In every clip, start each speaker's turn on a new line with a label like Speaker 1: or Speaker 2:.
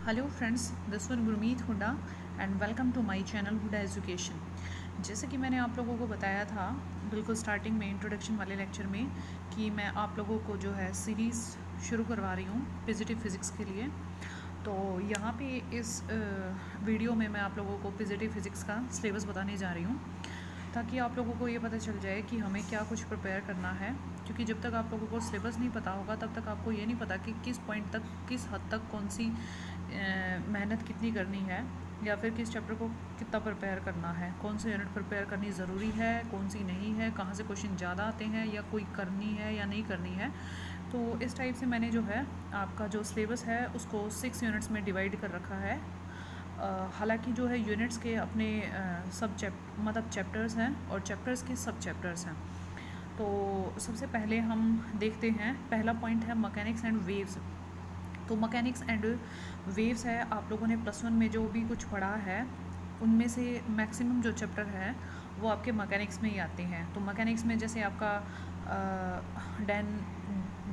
Speaker 1: Hello friends, this one Gurmeet Hooda and welcome to my channel Hooda education. जैसे कि मैंने आप लोगों को बताया था बिल्कुल स्टार्टिंग में इंट्रोडक्शन वाले लेक्चर में कि मैं आप लोगों को जो है सीरीज़ शुरू करवा रही हूँ पॉजिटिव फिज़िक्स के लिए। तो यहाँ पे इस वीडियो में मैं आप लोगों को पॉजिटिव फिज़िक्स का सिलेबस बताने जा रही हूँ ताकि आप लोगों को ये पता चल जाए कि हमें क्या कुछ प्रिपेयर करना है, क्योंकि जब तक आप लोगों को सिलेबस नहीं पता होगा तब तक आपको ये नहीं पता कि किस पॉइंट तक, किस हद तक कौन सी मेहनत कितनी करनी है या फिर किस चैप्टर को कितना प्रिपेयर करना है, कौन सी यूनिट प्रिपेयर करनी ज़रूरी है, कौन सी नहीं है, कहाँ से क्वेश्चन ज़्यादा आते हैं या कोई करनी है या नहीं करनी है। तो इस टाइप से मैंने जो है आपका जो सिलेबस है उसको 6 यूनिट्स में डिवाइड कर रखा है। हालांकि जो है यूनिट्स के अपने सब चैप्टर्स हैं और चैप्टर्स के सब चैप्टर्स हैं। तो सबसे पहले हम देखते हैं, पहला पॉइंट है मैकेनिक्स एंड वेव्स। तो मैकेनिक्स एंड वेव्स है, आप लोगों ने +1 में जो भी कुछ पढ़ा है उनमें से मैक्सिमम जो चैप्टर है वो आपके मैकेनिक्स में ही आते हैं। तो मैकेनिक्स में जैसे आपका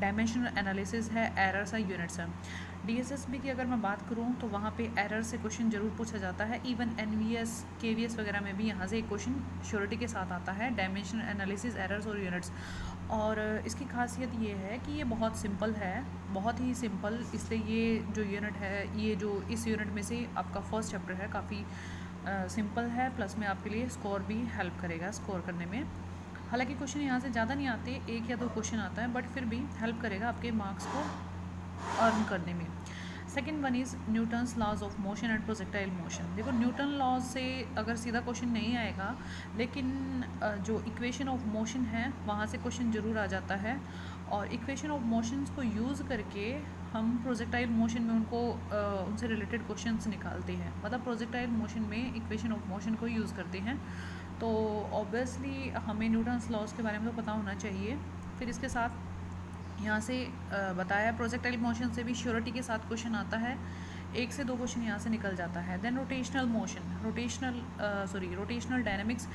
Speaker 1: डायमेंशनल एनालिसिस है, एरर्स है, यूनिट्स है। डीएसएसबी की अगर मैं बात करूं तो वहाँ पे एरर से क्वेश्चन जरूर पूछा जाता है। इवन एनवीएस केवीएस वगैरह में भी यहाँ से एक क्वेश्चन श्योरिटी के साथ आता है, डायमेंशनल एनालिसिस, एरर्स और यूनिट्स। और इसकी खासियत ये है कि ये बहुत सिंपल है, बहुत ही सिंपल। इसलिए ये जो यूनिट है, ये जो इस यूनिट में से आपका फर्स्ट चैप्टर है, काफ़ी सिंपल है, प्लस में आपके लिए स्कोर भी हेल्प करेगा स्कोर करने में। हालांकि क्वेश्चन यहाँ से ज़्यादा नहीं आते, 1 या 2 क्वेश्चन आता है, बट फिर भी हेल्प करेगा आपके मार्क्स को अर्न करने में। Second one is Newton's laws of motion and projectile motion. देखो, न्यूटन लॉज से अगर सीधा क्वेश्चन नहीं आएगा, लेकिन जो इक्वेशन ऑफ मोशन है वहाँ से क्वेश्चन ज़रूर आ जाता है। और इक्वेशन ऑफ मोशंस को यूज़ करके हम प्रोजेक्टाइल मोशन में उनसे रिलेटेड क्वेश्चंस निकालते हैं। मतलब प्रोजेक्टाइल मोशन में इक्वेशन ऑफ मोशन को यूज़ करते हैं। तो ऑब्वियसली हमें न्यूटन्स लॉज के बारे में तो पता होना चाहिए। फिर इसके साथ यहाँ से बताया प्रोजेक्टाइल मोशन से भी श्योरिटी के साथ क्वेश्चन आता है, 1 से 2 क्वेश्चन यहाँ से निकल जाता है। Then rotational motion, rotational dynamics,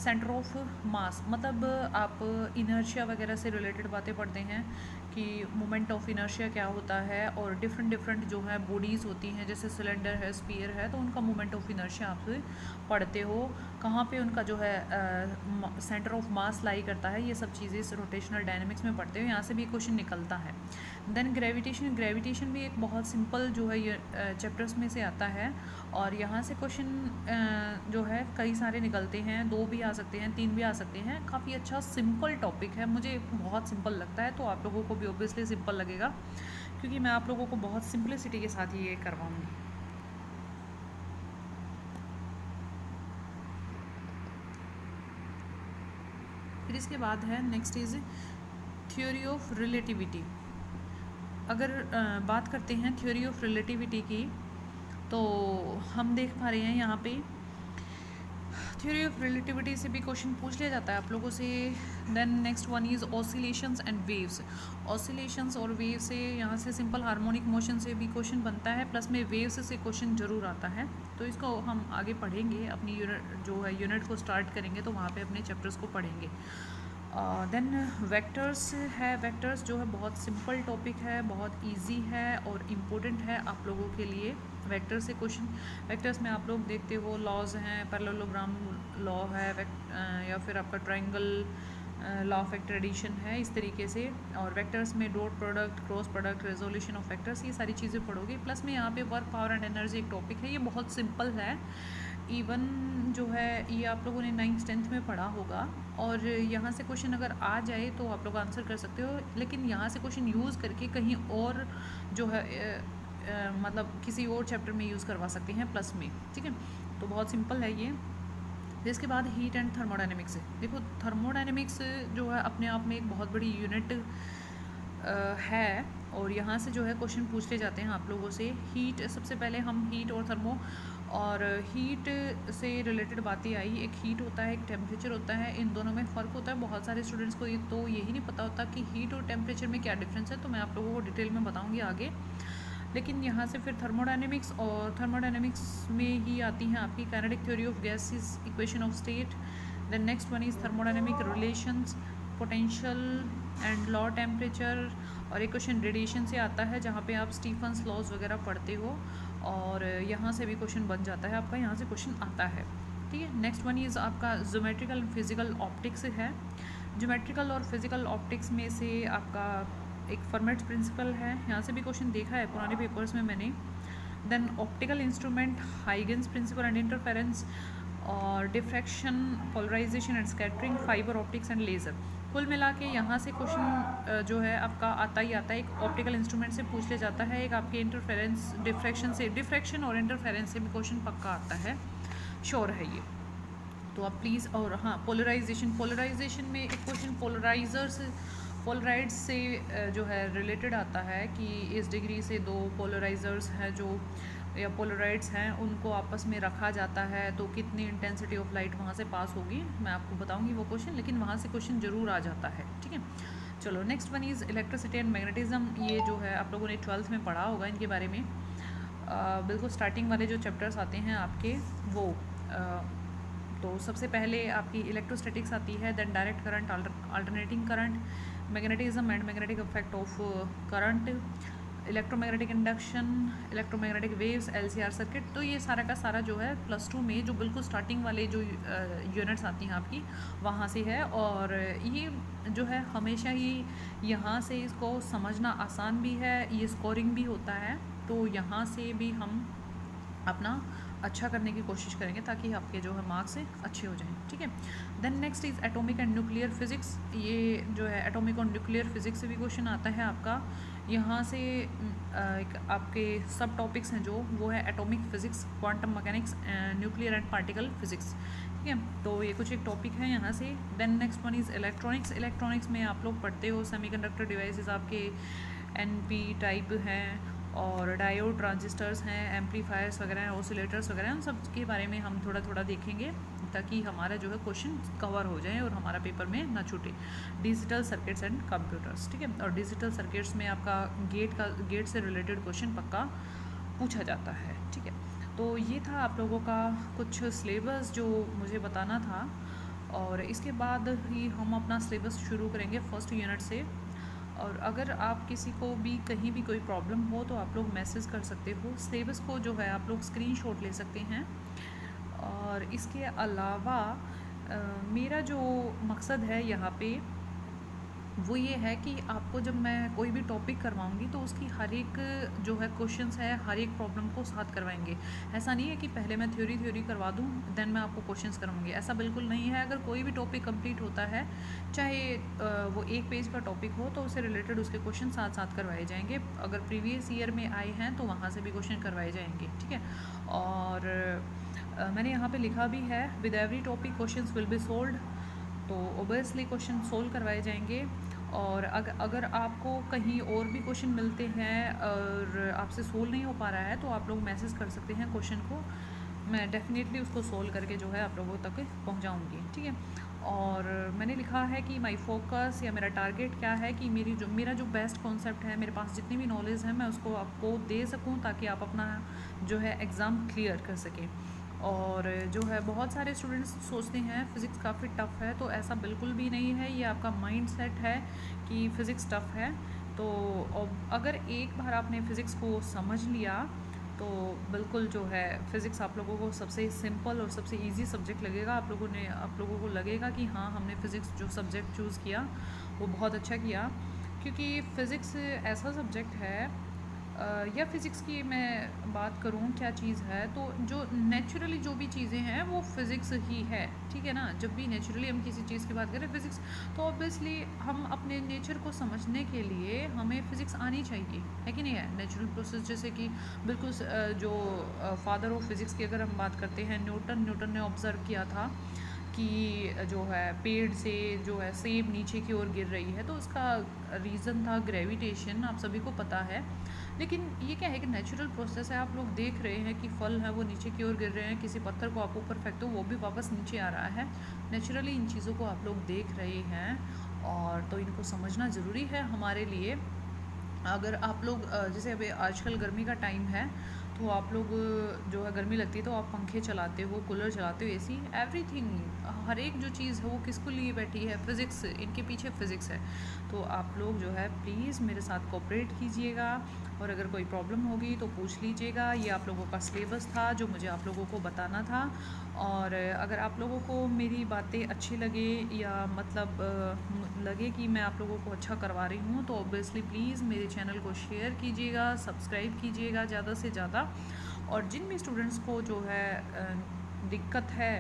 Speaker 1: centre of mass. मतलब आप इनर्शिया वगैरह से रिलेटेड बातें पढ़ते हैं कि मोमेंट ऑफ इनर्शिया क्या होता है, और डिफरेंट जो है बॉडीज़ होती हैं, जैसे सिलेंडर है, स्फीयर है, तो उनका मोमेंट ऑफ इनर्शिया आप पढ़ते हो, कहाँ पे उनका जो है सेंटर ऑफ मास लाई करता है। ये सब चीज़ें इस रोटेशनल डायनेमिक्स में पढ़ते हो, यहाँ से भी क्वेश्चन निकलता है। देन ग्रेविटेशन भी एक बहुत सिंपल जो है ये चैप्टर्स में से आता है, और यहाँ से क्वेश्चन जो है कई सारे निकलते हैं, 2 भी आ सकते हैं, 3 भी आ सकते हैं। काफ़ी अच्छा सिंपल टॉपिक है, मुझे बहुत सिंपल लगता है, तो आप लोगों को भी ऑब्वियसली सिंपल लगेगा, क्योंकि मैं आप लोगों को बहुत सिंपलिसिटी के साथ ये करवाऊँगी। फिर इसके बाद है next is theory of relativity. अगर बात करते हैं थ्योरी ऑफ रिलेटिविटी की, तो हम देख पा रहे हैं यहाँ पे थ्योरी ऑफ रिलेटिविटी से भी क्वेश्चन पूछ लिया जाता है आप लोगों से। Then next one is oscillations and waves. Oscillations और वेव से, यहाँ से सिंपल हार्मोनिक मोशन से भी क्वेश्चन बनता है, प्लस में वेव्स से क्वेश्चन ज़रूर आता है। तो इसको हम आगे पढ़ेंगे, अपनी यूनिट को स्टार्ट करेंगे तो वहाँ पे अपने चैप्टर्स को पढ़ेंगे। देन वेक्टर्स है। वेक्टर्स जो है बहुत सिंपल टॉपिक है, बहुत इजी है और इम्पोर्टेंट है आप लोगों के लिए। वेक्टर से क्वेश्चन, वेक्टर्स में आप लोग देखते हो लॉज हैं, पैरेललोग्राम लॉ है, या फिर आपका triangle law of vector addition है, इस तरीके से। और वेक्टर्स में dot product, cross product, resolution of vectors, ये सारी चीज़ें पढ़ोगे। प्लस में यहाँ पे वर्क, पावर एंड एनर्जी एक टॉपिक है, ये बहुत सिंपल है। इवन जो है ये आप लोगों ने 9th 10th में पढ़ा होगा, और यहाँ से क्वेश्चन अगर आ जाए तो आप लोग आंसर कर सकते हो, लेकिन यहाँ से क्वेश्चन यूज़ करके कहीं और जो है मतलब किसी और चैप्टर में यूज़ करवा सकते हैं प्लस में, ठीक है। तो बहुत सिंपल है ये। इसके बाद हीट एंड थर्मोडायनेमिक्स है। देखो, थर्मोडायनेमिक्स जो है अपने आप में एक बहुत बड़ी यूनिट है, और यहाँ से जो है क्वेश्चन पूछते जाते हैं आप लोगों से। हीट, सबसे पहले हम हीट और थर्मो, और हीट से रिलेटेड बातें आई। एक हीट होता है, एक टेम्परेचर होता है, इन दोनों में फ़र्क होता है। बहुत सारे स्टूडेंट्स को ये तो यही नहीं पता होता कि हीट और टेम्परेचर में क्या डिफरेंस है, तो मैं आप लोगों को डिटेल में बताऊंगी आगे। लेकिन यहाँ से फिर थर्मोडायनेमिक्स, और थर्मोडायनेमिक्स में ही आती हैं आपकी kinetic theory of gases, equation of state. Then next one is thermodynamic relations, potential and law temperature, और एक क्वेश्चन रेडिएशन से आता है जहाँ पे आप स्टीफन्स लॉज वगैरह पढ़ते हो। और यहाँ से भी क्वेश्चन बन जाता है आपका, यहाँ से क्वेश्चन आता है। ठीक है, नेक्स्ट वन इज़ आपका ज्योमेट्रिकल फिजिकल ऑप्टिक्स है। ज्योमेट्रिकल और फिजिकल ऑप्टिक्स में से आपका एक फर्मेट प्रिंसिपल है, यहाँ से भी क्वेश्चन देखा है पुराने पेपर्स में मैंने। Then optical instrument, Huygens principle and interference, और diffraction, polarisation and scattering, fibre optics and laser. कुल मिला के यहाँ से क्वेश्चन जो है आपका आता ही आता है। एक ऑप्टिकल इंस्ट्रूमेंट से पूछ ले जाता है, एक आपके इंटरफेरेंस डिफ्रैक्शन से, डिफ्रैक्शन और इंटरफेरेंस से भी क्वेश्चन पक्का आता है, श्योर है ये। तो आप प्लीज़, और हाँ पोलराइजेशन, पोलराइजेशन में एक क्वेश्चन पोलराइड्स से जो है रिलेटेड आता है कि इस डिग्री से दो पोलराइजर्स हैं जो, या पोलराइड्स हैं, उनको आपस में रखा जाता है तो कितनी इंटेंसिटी ऑफ लाइट वहाँ से पास होगी, मैं आपको बताऊंगी वो क्वेश्चन, लेकिन वहाँ से क्वेश्चन ज़रूर आ जाता है। ठीक है, चलो next one is electricity and magnetism. ये जो है आप लोगों ने 12th में पढ़ा होगा इनके बारे में। बिल्कुल स्टार्टिंग वाले जो चैप्टर्स आते हैं आपके वो तो सबसे पहले आपकी इलेक्ट्रोस्टैटिक्स आती है, then direct current, alternating current, magnetism and magnetic effect of current, electromagnetic induction, electromagnetic waves, LCR circuit. तो ये सारा का सारा जो है +2 में जो बिल्कुल स्टार्टिंग वाले जो यूनिट्स आती हैं आपकी वहाँ से है। और ये जो है हमेशा ही यहाँ से इसको समझना आसान भी है, ये स्कोरिंग भी होता है, तो यहाँ से भी हम अपना अच्छा करने की कोशिश करेंगे ताकि आपके जो है मार्क्स अच्छे हो जाएं। ठीक है, then next is atomic and nuclear physics. ये जो है एटॉमिक और न्यूक्लियर फिजिक्स से भी क्वेश्चन आता है आपका। यहाँ से एक आपके सब टॉपिक्स हैं जो वो है atomic physics, quantum mechanics, nuclear and particle physics. ठीक है, तो ये कुछ एक टॉपिक है यहाँ से। Then next one is electronics. Electronics में आप लोग पढ़ते हो सेमीकंडक्टर डिवाइसेस आपके एनपी टाइप हैं, और डायोड, ट्रांजिस्टर्स हैं, एम्पलीफायर्स वगैरह हैं, ऑसिलेटर्स वगैरह, उन सब के बारे में हम थोड़ा थोड़ा देखेंगे ताकि हमारा जो है क्वेश्चन कवर हो जाए और हमारा पेपर में ना छूटे। Digital circuits and computers. ठीक है, और डिजिटल सर्किट्स में आपका गेट से रिलेटेड क्वेश्चन पक्का पूछा जाता है। ठीक है, तो ये था आप लोगों का कुछ सिलेबस जो मुझे बताना था, और इसके बाद ही हम अपना सिलेबस शुरू करेंगे फर्स्ट यूनिट से। और अगर आप किसी को भी कहीं भी कोई प्रॉब्लम हो तो आप लोग मैसेज कर सकते हो। सिलेबस को जो है आप लोग स्क्रीनशॉट ले सकते हैं। और इसके अलावा मेरा जो मकसद है यहाँ पे वो ये है कि आपको जब मैं कोई भी टॉपिक करवाऊंगी तो उसकी हर एक जो है क्वेश्चंस है, हर एक प्रॉब्लम को साथ करवाएंगे। ऐसा नहीं है कि पहले मैं थ्योरी करवा दूं देन मैं आपको क्वेश्चंस करवाऊंगी, ऐसा बिल्कुल नहीं है। अगर कोई भी टॉपिक कंप्लीट होता है, चाहे वो 1 पेज का टॉपिक हो, तो उससे रिलेटेड उसके क्वेश्चन साथ साथ करवाए जाएंगे। अगर प्रीवियस ईयर में आए हैं तो वहाँ से भी क्वेश्चन करवाए जाएंगे। ठीक है, और मैंने यहाँ पर लिखा भी है with every topic question will be solve, तो ओबियसली क्वेश्चन सोल्व करवाए जाएंगे। और अगर आपको कहीं और भी क्वेश्चन मिलते हैं और आपसे सोल्व नहीं हो पा रहा है तो आप लोग मैसेज कर सकते हैं क्वेश्चन को, मैं डेफिनेटली उसको सोल्व करके जो है आप लोगों तक पहुंचाऊंगी। ठीक है, और मैंने लिखा है कि माय फोकस या मेरा टारगेट क्या है कि मेरा जो बेस्ट कॉन्सेप्ट है, मेरे पास जितनी भी नॉलेज है मैं उसको आपको दे सकूं ताकि आप अपना जो है एग्ज़ाम क्लियर कर सकें। और जो है बहुत सारे स्टूडेंट्स सोचते हैं फ़िज़िक्स काफ़ी टफ़ है, तो ऐसा बिल्कुल भी नहीं है। ये आपका माइंड सेट है कि फ़िज़िक्स टफ़ है। तो अगर एक बार आपने फ़िज़िक्स को समझ लिया तो बिल्कुल जो है फ़िज़िक्स आप लोगों को सबसे सिंपल और सबसे इजी सब्जेक्ट लगेगा। आप लोगों को लगेगा कि हाँ, हमने फ़िज़िक्स जो सब्जेक्ट चूज़ किया वो बहुत अच्छा किया, क्योंकि फ़िज़िक्स ऐसा सब्जेक्ट है या फ़िज़िक्स की मैं बात करूँ क्या चीज़ है, तो जो नेचुरली जो भी चीज़ें हैं वो फ़िज़िक्स ही है। ठीक है ना, जब भी नेचुरली हम किसी चीज़ की बात करें फ़िज़िक्स, तो ऑब्वियसली हम अपने नेचर को समझने के लिए हमें फ़िज़िक्स आनी चाहिए, है कि नहीं है। नेचुरल प्रोसेस जैसे कि बिल्कुल जो फादर ऑफ फ़िज़िक्स की अगर हम बात करते हैं, न्यूटन ने ऑब्ज़र्व किया था कि जो है पेड़ से जो है सेब नीचे की ओर गिर रही है, तो उसका रीज़न था ग्रेविटेशन, आप सभी को पता है। लेकिन ये क्या है कि नेचुरल प्रोसेस है, आप लोग देख रहे हैं कि फल है वो नीचे की ओर गिर रहे हैं, किसी पत्थर को आप ऊपर फेंकते हो वो भी वापस नीचे आ रहा है। नेचुरली इन चीज़ों को आप लोग देख रहे हैं, और तो इनको समझना ज़रूरी है हमारे लिए। अगर आप लोग जैसे अभी आजकल गर्मी का टाइम है, तो आप लोग जो है गर्मी लगती है तो आप पंखे चलाते हो, कूलर चलाते हो, एसी, एवरीथिंग, हर एक जो चीज़ है वो किसको लिए बैठी है, फिज़िक्स, इनके पीछे फ़िज़िक्स है। तो आप लोग जो है प्लीज़ मेरे साथ कोऑपरेट कीजिएगा, और अगर कोई प्रॉब्लम होगी तो पूछ लीजिएगा। ये आप लोगों का सिलेबस था जो मुझे आप लोगों को बताना था। और अगर आप लोगों को मेरी बातें अच्छी लगे या मतलब लगे कि मैं आप लोगों को अच्छा करवा रही हूँ, तो ऑब्वियसली प्लीज़ मेरे चैनल को शेयर कीजिएगा, सब्सक्राइब कीजिएगा ज़्यादा से ज़्यादा। और जिन भी स्टूडेंट्स को जो है दिक्कत है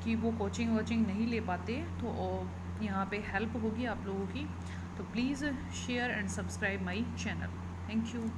Speaker 1: कि वो कोचिंग वोचिंग नहीं ले पाते, तो यहाँ पे हेल्प होगी आप लोगों की। तो please share and subscribe my channel. Thank you.